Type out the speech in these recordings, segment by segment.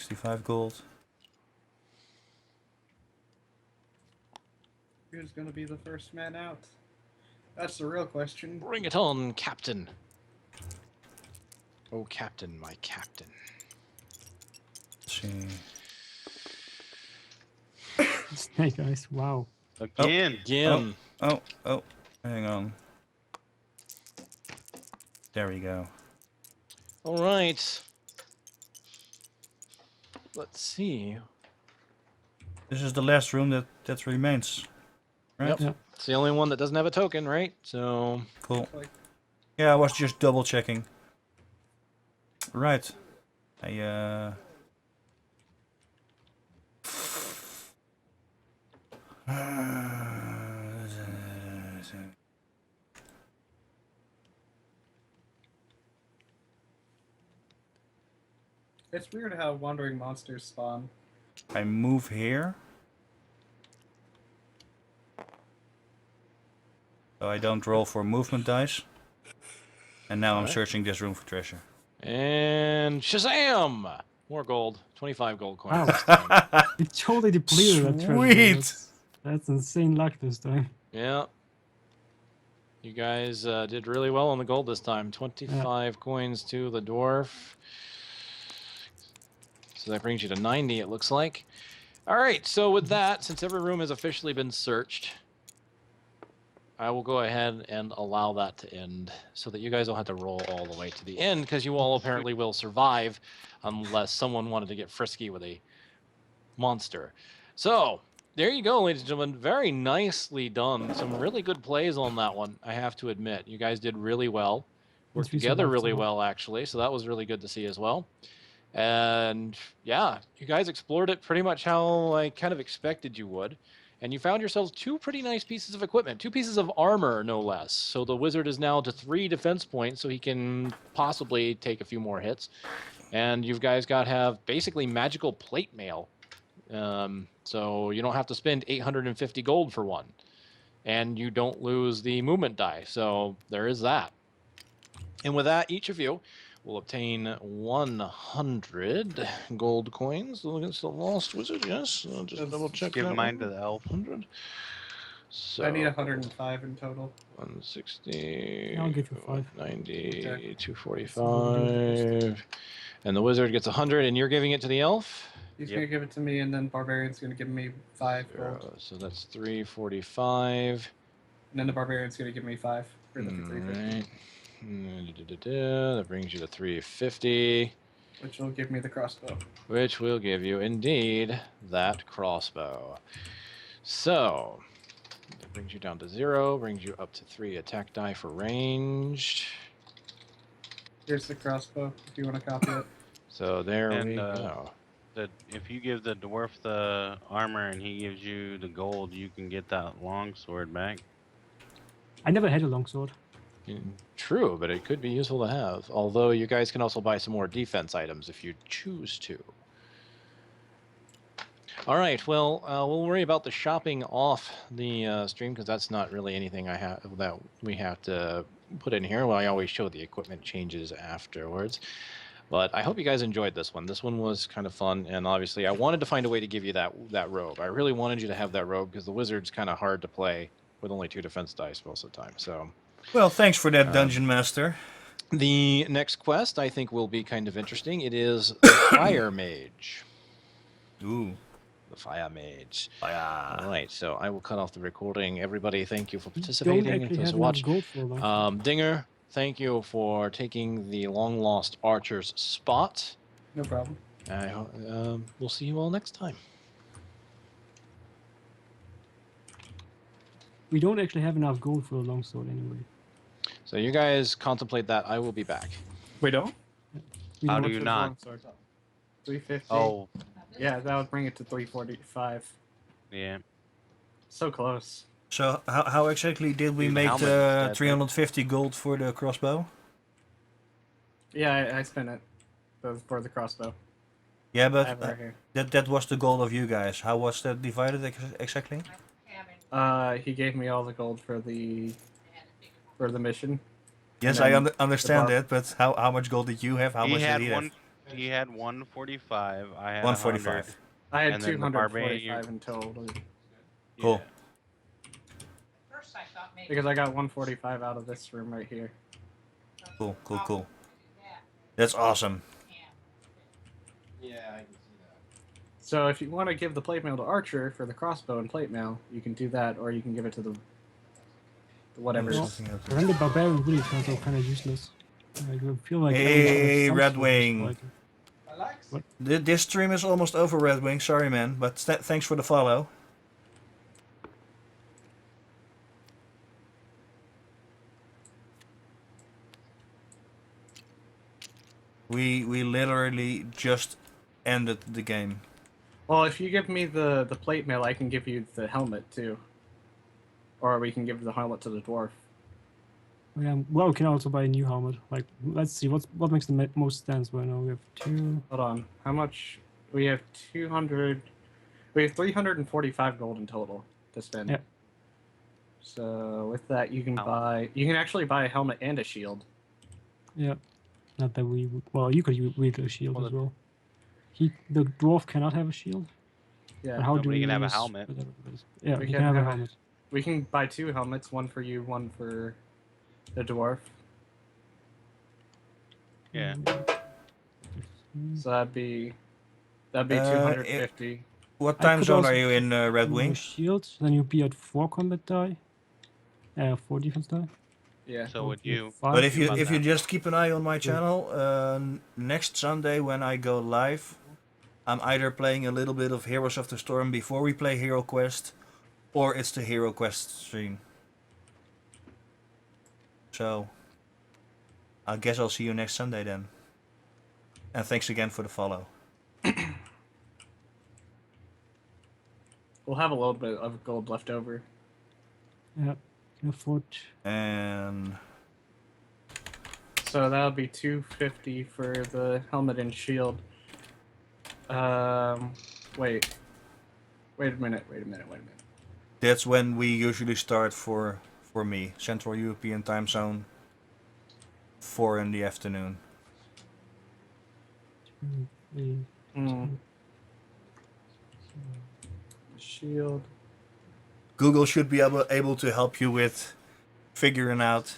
65 gold. Who's gonna be the first man out? That's the real question. Bring it on, Captain. Oh, Captain, my Captain. Let's see. Snake eyes. Wow. Again. Again. Oh, hang on. There we go. All right. Let's see. This is the last room that remains. Right? Yep. Yeah. It's the only one that doesn't have a token, right? So. Cool. Like, Yeah, I was just double checking. Right. I it's weird how wandering monsters spawn. I move here. So I don't roll for movement dice. And now I'm Alright. searching this room for treasure. And Shazam! More gold. 25 gold coins Wow. this time. We totally depleted that treasure. Sweet! That's insane luck this time. Yeah. You guys did really well on the gold this time. 25 coins to the dwarf. So that brings you to 90, it looks like. All right, so with that, since every room has officially been searched, I will go ahead and allow that to end so that you guys don't have to roll all the way to the end, because you all apparently will survive unless someone wanted to get frisky with a monster. So there you go, ladies and gentlemen. Very nicely done. Some really good plays on that one, I have to admit. You guys did really well. Worked we together survived really so well. well, actually. So that was really good to see as well. And yeah, you guys explored it pretty much how I kind of expected you would. And you found yourselves two pretty nice pieces of equipment, 2 pieces of armor, no less. So the wizard is now to 3 defense points, so he can possibly take a few more hits. And you guys got to have basically magical plate mail. So you don't have to spend 850 gold for one. And you don't lose the movement die. So there is that. And with that, each of you will obtain 100 gold coins against the lost wizard. Yes, I'll just double check. Give that mine one. to the elf. 100. So I need 105 in total. 160. I'll give you 5. 90. Okay. 245. And the wizard gets 100, and you're giving it to the elf. He's Yep. gonna give it to me, and then Barbarian's gonna give me 5 gold. So that's 345. And then the Barbarian's gonna give me 5 for the 350, Right. That brings you to 350, which will give me the crossbow. which will give you indeed that crossbow. So that brings you down to 0, brings you up to 3 attack die for ranged. Here's the crossbow if you want to copy it. So there And, we go. If you give the dwarf the armor and he gives you the gold, you can get that longsword back. I never had a longsword. True, but it could be useful to have. Although you guys can also buy some more defense items if you choose to. All right, well, we'll worry about the shopping off the stream because that's not really anything I have that we have to put in here. Well, I always show the equipment changes afterwards. But I hope you guys enjoyed this one. This one was kind of fun, and obviously I wanted to find a way to give you that robe. I really wanted you to have that robe because the wizard's kind of hard to play with only 2 defense dice most of the time. So. Well, thanks for that, Dungeon Master. The next quest, I think, will be kind of interesting. It is the Fire Mage. Ooh. The Fire Mage. Fire. All right, so I will cut off the recording. Everybody, thank you for Don't participating and actually those have who enough watch. gold for a longsword. Dinger, thank you for taking the long-lost archer's spot. No problem. We'll see you all next time. We don't actually have enough gold for a longsword anyway. So you guys contemplate that. I will be back. We don't? We How don't- do you not? 350. Oh, Yeah, that would bring it to 345. yeah. So close. So how exactly did we Dude, make how much is the that, 350 gold for the crossbow? Yeah, I spent it for the crossbow. Yeah, I but have it right here. that was the goal of you guys. How was that divided exactly? He gave me all the gold for the mission. Yes, And I then understand the that, but how much gold did you have? How He much had did he one. have? he had 145. I had 145. I had And then the barbarian- 245 in total. Cool. Because I got 145 out of this room right here. Cool, cool, cool. That's awesome. Yeah, I can see that. So if you want to give the plate mail to Archer for the crossbow and plate mail, you can do that, or you can give it to the whatever. There's Well, something else. But then the barbarian really turns out kind of useless. Like, I feel like every Hey, some Red sort of Wing. like- This stream is almost over, Red Wing. Sorry, man, but thanks for the follow. We literally just ended the game. Well, if you give me the plate mail, I can give you the helmet too. Or we can give the helmet to the dwarf. Yeah, well, we can also buy a new helmet. Like, let's see, what makes the most sense right now? We have 2. Hold on. How much? We have 200. We have 345 gold in total to spend. Yep. So with that, you can How- buy. You can actually buy a helmet and a shield. Yeah. Not that we. Well, you could wield a shield Well, as well. The dwarf cannot have a shield. Yeah. But how No, do but he we can have a use helmet. whatever it is? Yeah, We he can can have a have a- helmet. We can buy 2 helmets, one for you, one for the dwarf. Yeah. So that'd be 250. What I time could zone also are you in, Red No Wing? shield, then you'll be at 4 combat die. 4 defense die. Yeah. So would Or you? 5. But if you about if you that. just keep an eye on my channel, next Sunday when I go live, I'm either playing a little bit of Heroes of the Storm before we play HeroQuest, or it's the HeroQuest stream. So, I guess I'll see you next Sunday then. And thanks again for the follow. We'll have a little bit of gold left over. Yeah, can afford. And So that'll be 250 for the helmet and shield. Wait. Wait a minute. that's when we usually start for me, Central European time zone, 4 in the afternoon. Shield. Google should be able to help you with figuring out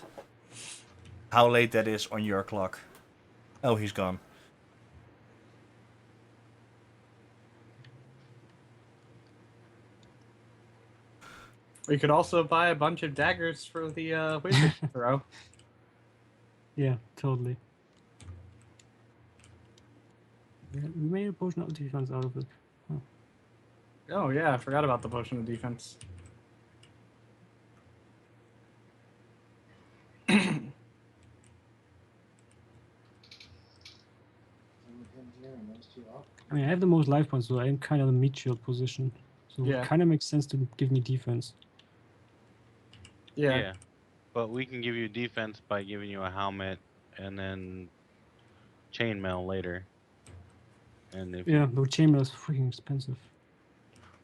how late that is on your clock. Oh, he's gone. We could also buy a bunch of daggers for the wizard to throw. Yeah, totally. Yeah, we made a potion of defense out of it. Oh yeah, I forgot about the potion of defense. I mean, I have the most life points, so I'm kind of in the mid shield position. So Yeah. it kind of makes sense to give me defense. Yeah. But we can give you defense by giving you a helmet and then chainmail later. And if Yeah, but chainmail is freaking expensive.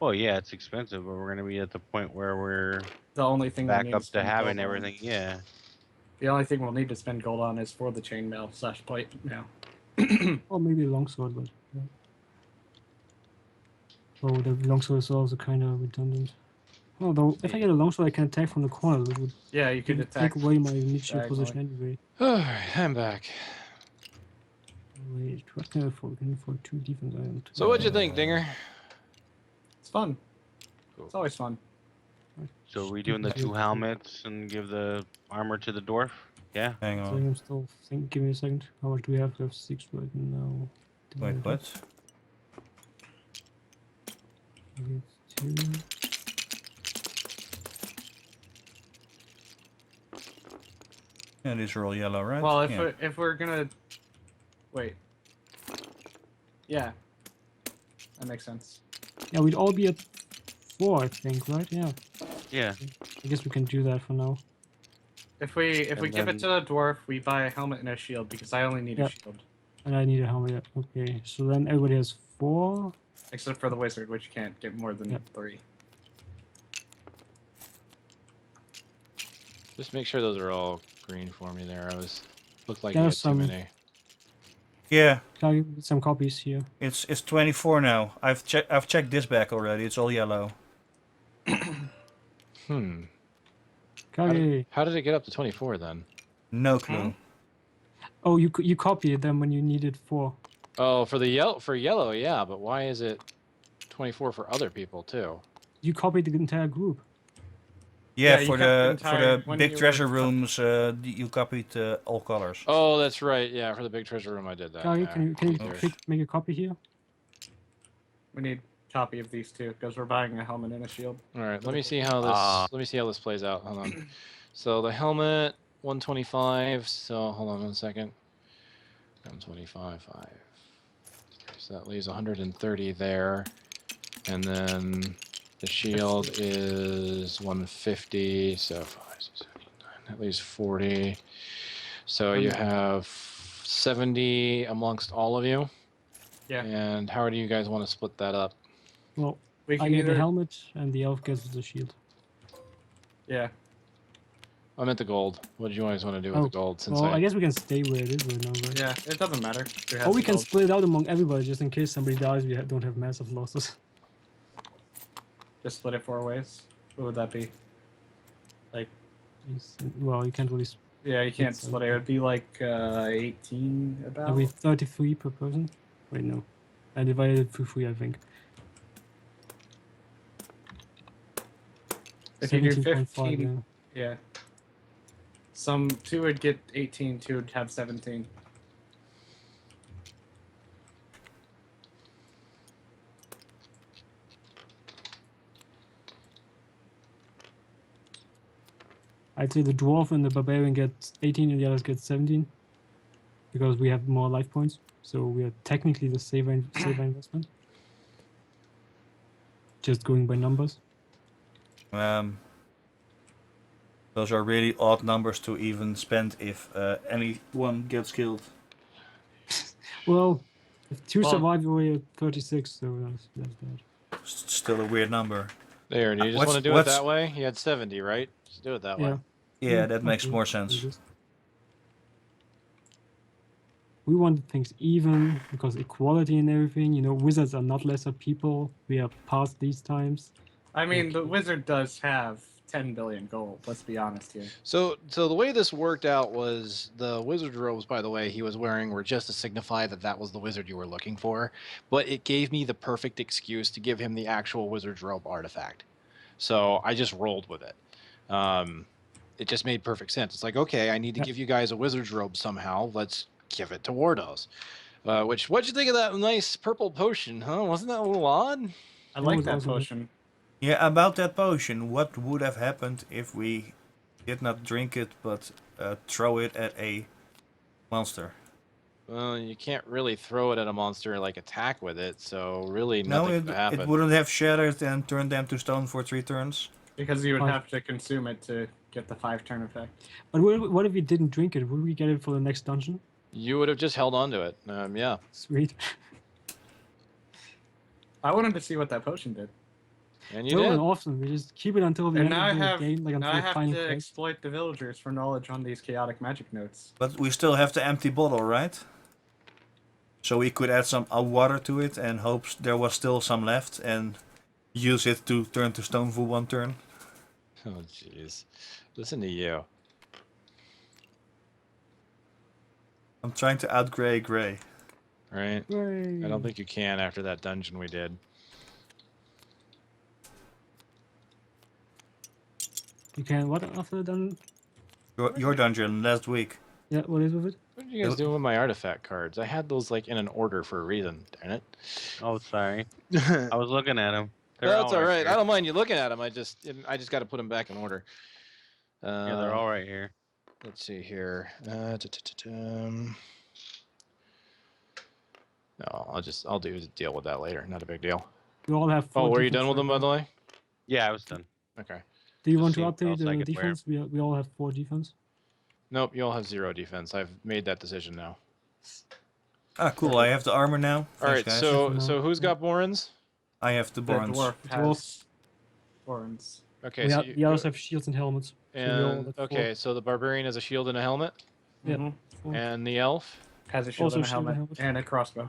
well, yeah, it's expensive, but we're gonna be at the point where we're The only thing we back need up to spend having gold on- everything. Yeah. The only thing we'll need to spend gold on is for the chainmail / plate now. Or maybe a longsword, but yeah. Oh, the longsword is also kind of redundant. Although, if I get a longsword, I can attack from the corner. That would Yeah, you could attack. take away my mid shield diagonally. position anyway. Alright, I'm back. Wait, what can I afford? Can I afford 2 defense items? So what'd you think, Dinger? It's fun. Cool. It's always fun. So are we doing the 2 helmets and give the armor to the dwarf? Yeah. Hang So on. I'm still think. Give me a second. How much do we have? We have 6 right now. Wait, what? Okay, 2. Yeah, these are all yellow, right? Well, Yeah. if we're gonna wait, yeah, that makes sense. Yeah, we'd all be at 4, I think, right? Yeah. Yeah. I guess we can do that for now. If we And give it to the dwarf, we buy a helmet and a shield because I only need Yeah. a shield, And I need a helmet. Okay, so then everybody has 4. except for the wizard, which can't get more than Yep. 3. Just make sure those are all green for me there. Looked like There you are had too some- many. Yeah, Kage, some copies here. it's 24 now. I've checked this back already. It's all yellow. Hmm. Kage. How did it get up to 24 then? No clue. Oh, you copied them when you needed 4. Oh, for yellow, yeah, but why is it 24 for other people too? You copied the entire group. Yeah, you for kept the when big you treasure were- rooms, you copied all colors. Oh, that's right. Yeah, for the big treasure room, I did that. Kage, yeah. can you Here. make a copy here? We need a copy of these two because we're buying a helmet and a shield. All right, let me see how this. Ah. Let me see how this plays out. Hold on. So the helmet, 125. So hold on 1 second. 125, 5. So that leaves 130 there, and then the shield is 150. So 5, 6, 7, 8, 9. That leaves 40. So you have 70 amongst all of you. Yeah. And how do you guys want to split that up? Well, We I can get the either. helmet and the elf gets the shield. Yeah. I meant the gold. What do you guys want to do with Oh, the gold? Since Well, I guess we can stay where it is right now, right? Yeah. It doesn't matter. Or we can gold. split it out among everybody just in case somebody dies. We don't have massive losses. Just split it 4 ways. What would that be? Well, you can't really. Yeah, you can't It's, split it. It would be like 18 about. Are we 33 per person? Wait, no. I divided it through 3, I think. If you do 17.5, 15, yeah. yeah. Some 2 would get 18, 2 would have 17. I'd say the dwarf and the barbarian get 18 and the others get 17. Because we have more life points. So we are technically the saver investment. Just going by numbers. Those are really odd numbers to even spend if anyone gets killed. Well, if 2 Well- survive, we're at 36, so that's bad. Still a weird number. There, do you just What's- want to do it what's- that way? You had 70, right? Just do it that way. Yeah, that makes okay, more do sense. this. We want things even because equality and everything. You know, wizards are not lesser people. We are past these times. I mean, the Okay. wizard does have 10 billion gold. Let's be honest here. So the way this worked out was the wizard robes, by the way, he was wearing were just to signify that that was the wizard you were looking for. But it gave me the perfect excuse to give him the actual wizard's robe artifact. So I just rolled with it. It just made perfect sense. It's like, okay, I need to Yep. give you guys a wizard's robe somehow. Let's give it to Wardos. What'd you think of that nice purple potion, huh? Wasn't that a little odd? I That like was that awesome. potion. Yeah, about that potion, what would have happened if we did not drink it but throw it at a monster? Well, you can't really throw it at a monster like attack with it, so really No, nothing could happen. it wouldn't have shattered and turned them to stone for 3 turns. Because you would Five. have to consume it to get the 5 turn effect. But what if we didn't drink it? Would we get it for the next dungeon? You would have just held on to it. Yeah. Sweet. I wanted to see what that potion did. And you No, did. and awesome. We just keep it until the And end now I of the have, game, like now until I the have final to quest. exploit the villagers for knowledge on these chaotic magic notes. But we still have the empty bottle, right? So we could add some water to it and hope there was still some left and use it to turn to stone for 1 turn. Oh, jeez. Listen to you. I'm trying to outgray Gray. Right? Hooray. I don't think you can after that dungeon we did. You can. What after done? Your dungeon last week. Yeah, what is with it? What did you guys do with my artifact cards? I had those like in an order for a reason. Darn it. Oh, sorry. That's I was looking at him. all right. I don't mind you looking at them. I just got to put them back in order. Yeah, they're all right here. Let's see here. No, I'll deal with that later. Not a big deal. We all have. Oh, 4 were you defense done with right them by now. the way? Yeah, I was done. Okay. Do you Just want to see what update else I the could wear. defense? We all have 4 defense. Nope, you all have 0 defense. I've made that decision now. Ah, cool. I have the armor now. All Thanks, right. guys. So who's got Borans? I have the The Borns. dwarf The dwarf. has horns. Okay. So The others have shields and helmets. So we all and have 4. okay, so the barbarian has a shield and a helmet, Yep. Mhm. and the elf. Has a shield Also and a shield and helmet, helmet. and a crossbow.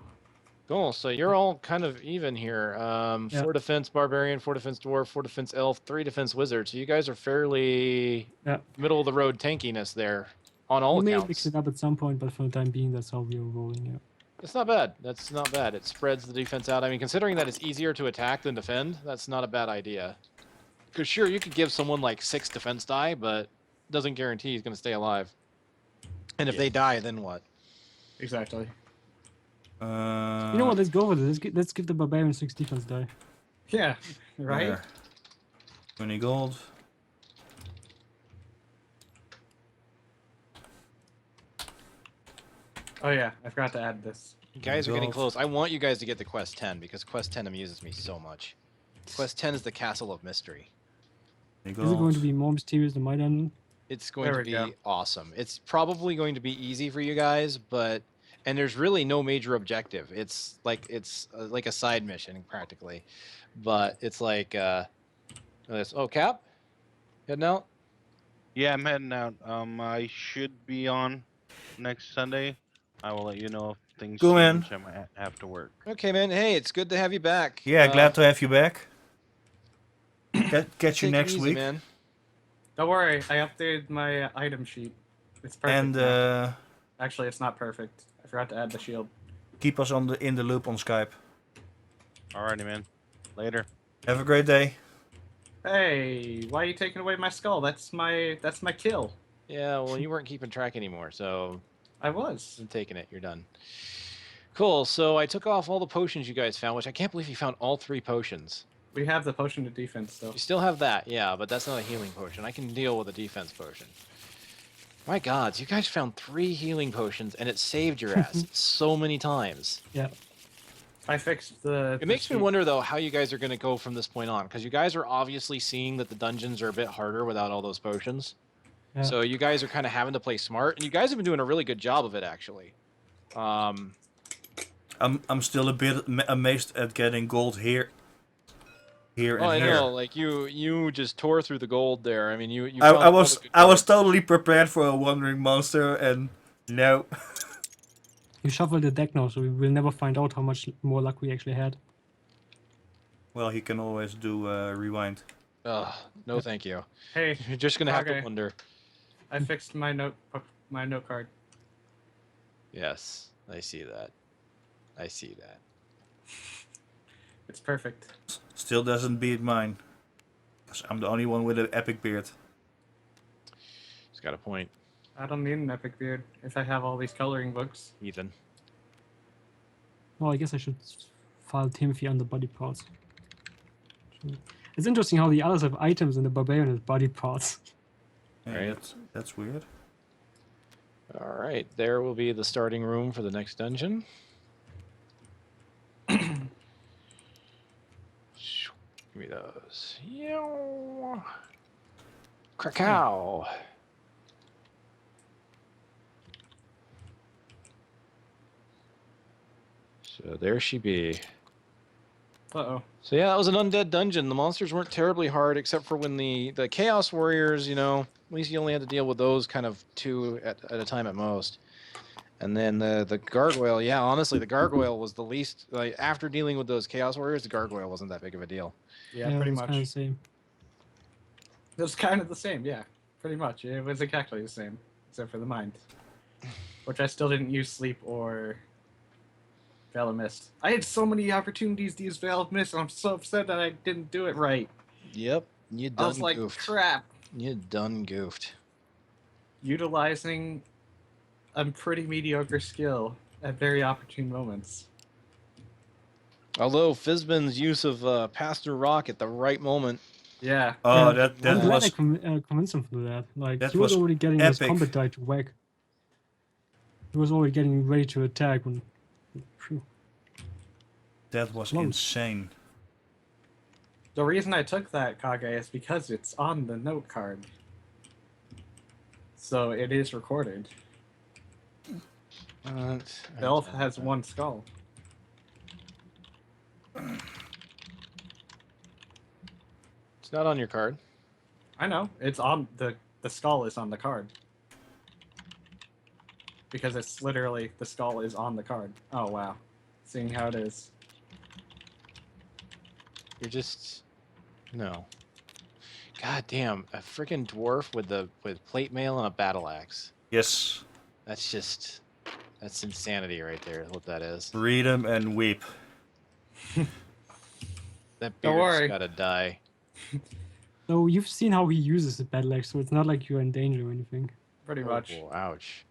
Cool. So you're all kind of even here. Yeah. 4 defense barbarian, 4 defense dwarf, 4 defense elf, 3 defense wizard. So you guys are fairly Yeah. middle of the road tankiness there on all We may accounts. mix it up at some point, but for the time being, that's how we are rolling. Yeah. That's not bad. That's not bad. It spreads the defense out. I mean, considering that it's easier to attack than defend, that's not a bad idea. Because sure, you could give someone like 6 defense die, but doesn't guarantee he's going to stay alive. And if Yeah. they die, then what? Exactly. You know what? Let's go with it. Let's give the barbarian 6 defense die. Yeah. Right. There. 20 gold. Oh yeah, I forgot to add this. You guys are getting Golf. close. I want you guys to get to quest 10 because quest 10 amuses me so much. Quest 10 is the castle of mystery. 20 Is it going to gold. be more mysterious than my dungeon? It's going There to we go. be awesome. It's probably going to be easy for you guys, and there's really no major objective. It's like a side mission practically, but it's like this. Oh, Cap, heading out. Yeah, I'm heading out. I should be on next Sunday. I will let you know if things Cool, man. change. I might have to work. Okay, man. Hey, it's good to have you back. Yeah, glad to have you back. Catch you take it next easy, week. man. Don't worry, I updated my item sheet. It's perfect. And now. Actually, it's not perfect. I forgot to add the shield. keep us in the loop on Skype. Alrighty, man. Later. Have a great day. Hey, why are you taking away my skull? That's my kill. Yeah, well, you weren't keeping track anymore, so I was. I'm taking it. You're done. Cool. So I took off all the potions you guys found, which I can't believe you found all 3 potions. We have the potion of defense still. You still have that, yeah, but that's not a healing potion. I can deal with a defense potion. My gods, you guys found 3 healing potions, and it saved your ass so many times. Yeah. I fixed the. It makes me wonder, though, how you guys are going to go from this point on, because you guys are obviously seeing that the dungeons are a bit harder without all those potions. Yeah. So you guys are kind of having to play smart, and you guys have been doing a really good job of it, actually. I'm still a bit amazed at getting gold here. Here Oh, and I here. know, like you just tore through the gold there. I mean, you. I found all was the good I was cards. totally prepared for a wandering monster, and no. You shuffled the deck now, so we will never find out how much more luck we actually had. Well, he can always do rewind. Ugh, no, thank you. Hey, You're just gonna have to Okay. wonder. I fixed my note card. Yes, I see that. I see that. It's perfect. Still doesn't beat mine. 'Cause I'm the only one with an epic beard. He's got a point, I don't need an epic beard if I have all these coloring books. Ethan. Well, I guess I should file Timothy under body parts. It's interesting how the others have items and the barbarian has body parts. Yeah, Right. that's weird. All right, there will be the starting room for the next dungeon. Give me those. Yow. Krakow. So there she be. Uh-oh. So yeah, that was an undead dungeon. The monsters weren't terribly hard, except for when the Chaos Warriors, you know, at least you only had to deal with those kind of 2 at a time at most. And then the Gargoyle, yeah, honestly, the Gargoyle was the least, like, after dealing with those Chaos Warriors, the Gargoyle wasn't that big of a deal. Yeah, pretty it's much. kind of the same. It was kind of the same, yeah. Pretty much. It was exactly the same, except for the mind. Which I still didn't use Sleep or Veil of Mist. I had so many opportunities to use Veil of Mist, and I'm so upset that I didn't do it right. Yep, you I done was like, goofed. crap. You done goofed. Utilizing a pretty mediocre skill at very opportune moments. Although Fizban's use of Pastor Rock at the right moment. Yeah. Oh, Yeah, that I'm glad was I convinced him to do that. Like, that he was was already getting his epic. combat die to whack. He was already getting ready to attack when... Phew. that was Close. insane. The reason I took that, Kage, is because it's on the note card. So it is recorded. The elf has 1 skull. It's not on your card. I know. It's on the skull is on the card. because it's literally the skull is on the card. Oh wow, seeing how it is. You're just no. God damn, a freaking dwarf with plate mail and a battle axe. Yes. That's insanity right there. What that is. Read them and weep. That Don't beard's worry. gotta die. So you've seen how he uses the battle axe, so it's not like you're in danger or anything. Pretty much. Oh, ouch.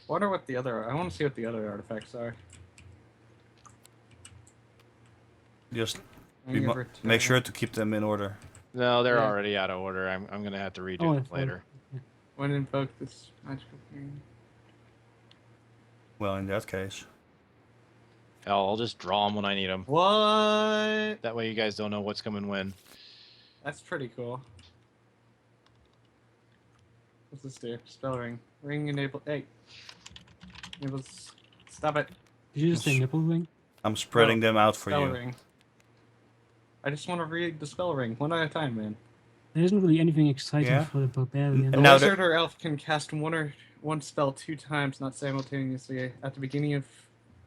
Wonder what the other. I want to see what the other artifacts are. Just Ring of make sure Return. to keep them in order. No, they're Yeah. already out of order. I'm gonna have to redo Oh, them it's later. When invoke this magical thing. Well, in that case. Hell, I'll just draw them when I need them. What? That way you guys don't know what's coming when. That's pretty cool. What's this do? Spell ring. Ring enable. Hey. Enables. Stop it. Did you just say nipple ring? I'm spreading them out for Spell you. ring. I just want to read the spell ring one at a time, man. There isn't really anything exciting Yeah. for the barbarian. The And now wizard or elf can cast one spell 2 times, not simultaneously. At the beginning of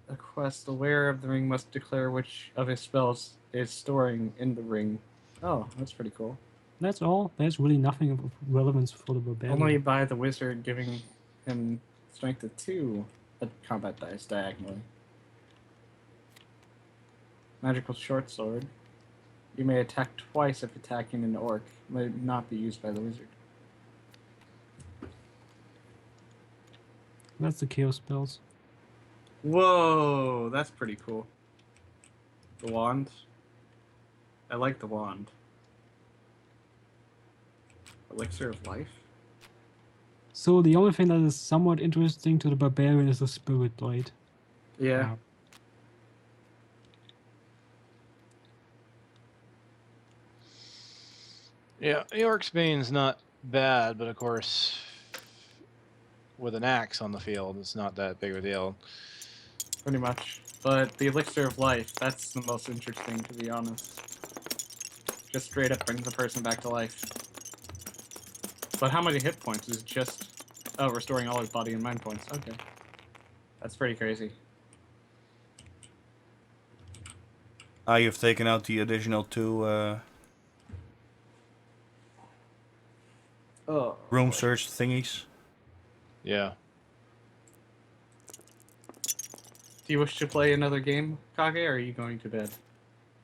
a quest, the wearer of the ring must declare which of his spells is storing in the ring. Oh, that's pretty cool. That's all. There's really nothing of relevance for the barbarian. Only by the wizard giving him strength of 2 at combat dice diagonally. Magical short sword. You may attack twice if attacking an orc. May not be used by the wizard. That's the chaos spells. Whoa, that's pretty cool. The wand. I like the wand. Elixir of life. So the only thing that is somewhat interesting to the barbarian is the spirit blade. Yeah. Yeah, York's Bane's not bad, but of course, with an axe on the field, it's not that big of a deal. Pretty much. But the elixir of life, that's the most interesting, to be honest. Just straight up brings the person back to life. But how many hit points is it just... Oh, restoring all his body and mind points. Okay. That's pretty crazy. You've taken out the additional 2 Oh. room search thingies. Yeah. Do you wish to play another game, Kage, or are you going to bed?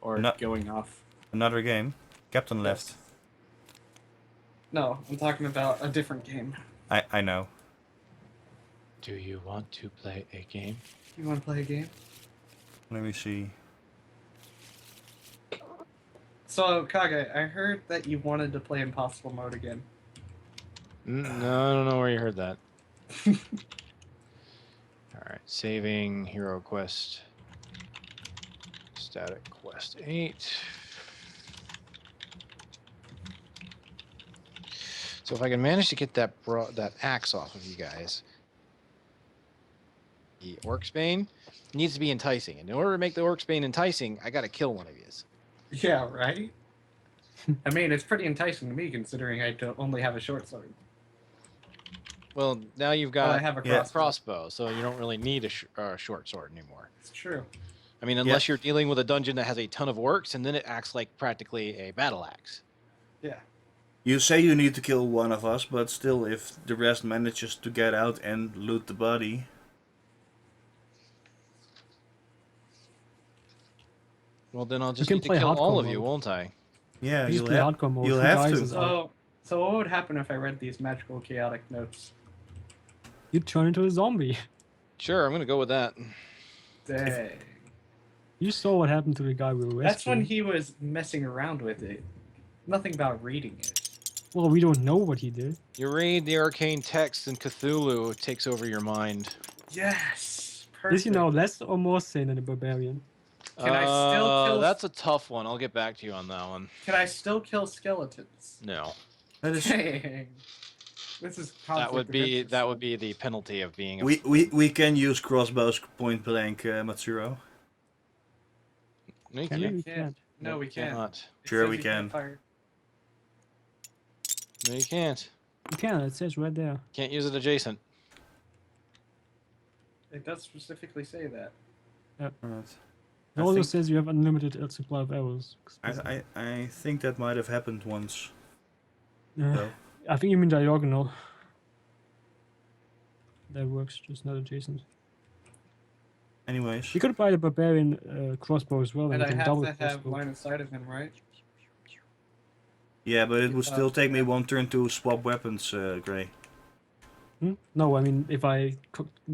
Or No. going off? Another game. Captain left. No, I'm talking about a different game. I know. Do you want to play a game? You want to play a game? Let me see. So, Kage, I heard that you wanted to play Impossible Mode again. No, I don't know where you heard that. Alright, saving HeroQuest. Static Quest 8. So if I can manage to get that that axe off of you guys, the Orcsbane needs to be enticing. And in order to make the Orcsbane enticing, I gotta kill one of yous. Yeah, right? I mean, it's pretty enticing to me, considering I only have a short sword. Well, now you've But I got have a Yeah. crossbow. crossbow, so you don't really need a short sword anymore. It's true. I mean, unless you're dealing with a dungeon that has a ton of orcs, and then it acts like practically a battle axe. Yeah. You say you need to kill one of us, but still, if the rest manages to get out and loot the body... Well, then I'll just can need to play kill all hardcore of you, mode. won't I? Yeah, You just you'll play have, hardcore mode. you'll Who have dies to. is out. So what would happen if I read these magical chaotic notes? You turn into a zombie. Sure, I'm gonna go with that. Dang. You saw what happened to the guy we were rescuing. That's when he was messing around with it. Nothing about reading it. Well, we don't know what he did. You read the arcane text, and Cthulhu takes over your mind. Yes. Perfect. Is he now less or more sane than a barbarian? Can I still kill? That's a tough one. I'll get back to you on that one. Can I still kill skeletons? No, That is, Dang. This is that would conflict of be interest. that would be the penalty of being. A... we can use crossbows point blank, Matsuro. No, you Can can't. we? Can't. No, we can't. Cannot. It Sure says we you can. can't fire. No, you can't. You can. It says right there. Can't use it adjacent. It does specifically say that. Right. It I also think- says you have unlimited supply of arrows. I think that might have happened once. Uh, though. I think you mean diagonal. That works, just not adjacent. Anyways, You could buy the barbarian crossbow as well, And you I can have double to have crossbow. line of sight of him, right? yeah, but it You would thought- still take me one turn to swap weapons, Gray. Hmm? No, I mean if I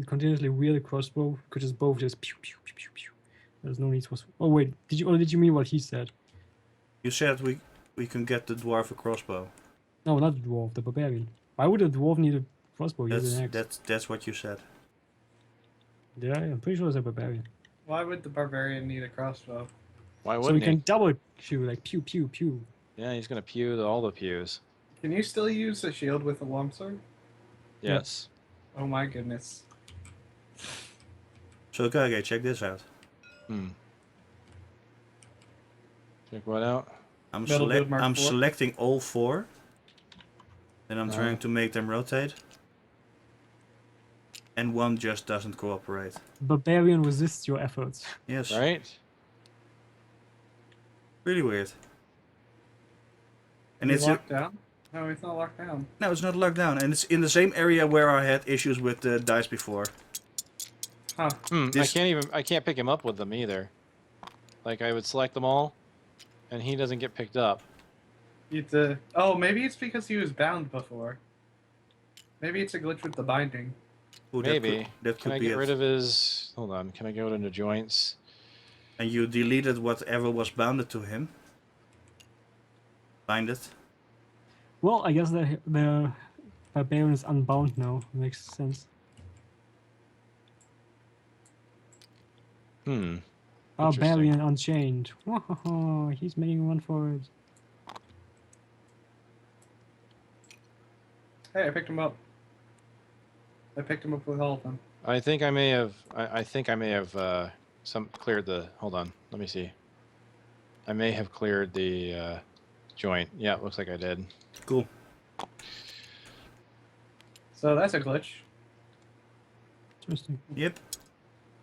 continuously wield a crossbow, could just both just pew pew pew pew pew. There's no need for. Oh wait, did you mean what he said? You said we can get the dwarf a crossbow. No, not the dwarf, the barbarian. Why would a dwarf need a crossbow? Use an axe. That's what you said. Yeah, I'm pretty sure it's a barbarian. Why would the barbarian need a crossbow? Why So wouldn't he can he? double shoot like pew pew pew. Yeah, he's gonna pew all the pews. Can you still use a shield with a longsword? Yeah. Yes. Oh my goodness. So okay, check this out. Check what out? I'm Metal build Mark I'm 4. selecting all 4. Then I'm Uh-huh. trying to make them rotate. And one just doesn't cooperate. Barbarian resists your efforts. Yes. Right? Really weird. And Is it's he locked down? No, he's not locked down. no, it's not locked down, and it's in the same area where I had issues with the dice before. Huh. This- I can't pick him up with them either. Like I would select them all, and he doesn't get picked up. Oh, maybe it's because he was bound before. Maybe it's a glitch with the binding. Ooh, Maybe. that Can could I be get it. rid of his? Hold on. Can I go into joints? And you deleted whatever was bounded to him. Bind it. Well, I guess the barbarian is unbound now. Makes sense. Barbarian unchained. He's making one for it. Hey, I picked him up. I picked him up with all of them. I think I may have. I think I may have cleared the. Hold on. Let me see. I may have cleared the joint. Yeah, it looks like I did. Cool. So that's a glitch. Interesting. Yep.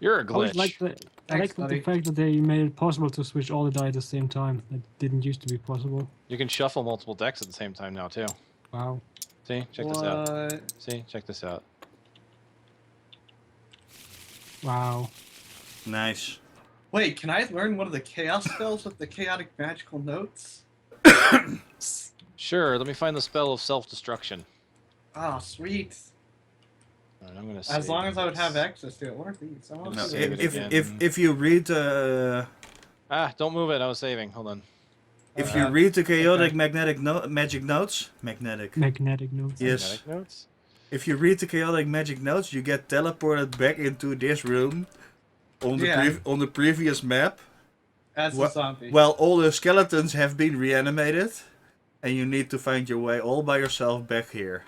You're a I always glitch. like the Thanks, buddy. fact that they made it possible to switch all the die at the same time. That didn't used to be possible. You can shuffle multiple decks at the same time now too. Wow. See, check this out. What? See, check this out. Wow. Nice. Wait, can I learn one of the chaos spells with the chaotic magical notes? Sure. Let me find the spell of self-destruction. Ah, sweet. All right, I'm gonna. As save long as I would this. have access to it. What are these? I want No, to save it if again. if you read Don't move it. I was saving. Hold on. if you read the chaotic magnetic magic notes, magnetic. Magnetic notes. Yes. Magnetic notes. If you read the chaotic magic notes, you get teleported back into this room on the Yeah. on the previous map. As Wha- a zombie. Well, all the skeletons have been reanimated, and you need to find your way all by yourself back here.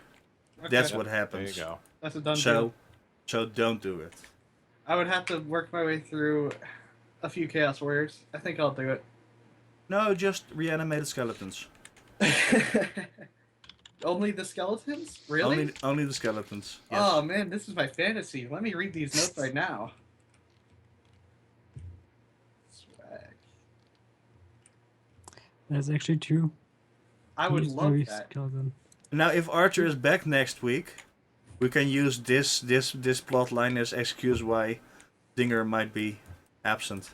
Okay. That's Yep, what There happens. you go. That's a done So, deal. so don't do it. I would have to work my way through a few Chaos Warriors. I think I'll do it. No, just reanimated skeletons. Only the skeletons? Really? Only the skeletons. Yes. Oh man, this is my fantasy. Let me read these notes right now. Swag. That's actually true. I would He's love very that. skeleton. Now, if Archer is back next week, we can use this plot line as excuse why Dinger might be absent.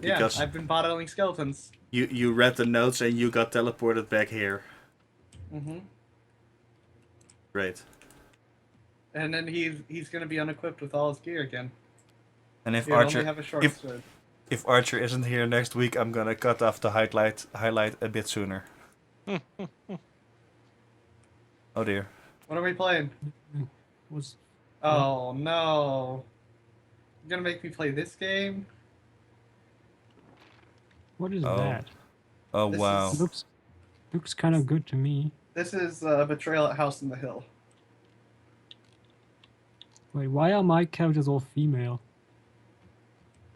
Yeah, Because- I've been bottling skeletons. You read the notes and you got teleported back here. Mm-hmm. Great. And then he's gonna be unequipped with all his gear again. And if He'll only have a short if- sword. if Archer isn't here next week, I'm gonna cut off the highlight a bit sooner. Oh dear. What are we playing? Was Oh no. You're gonna make me play this game? what is Oh. that? Oh This wow. is- Looks kind of good to me. This is Betrayal at House in the Hill. Wait, why are my characters all female?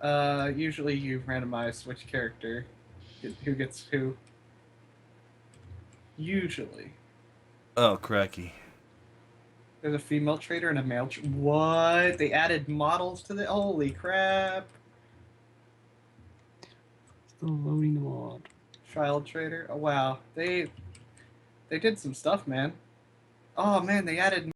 Usually you randomize which character who gets who. Usually. Oh, cracky. There's a female trader and a male. What? They added models to the. Holy crap! Still loading the mod. Child trader. Oh wow, they did some stuff, man. Oh man, they added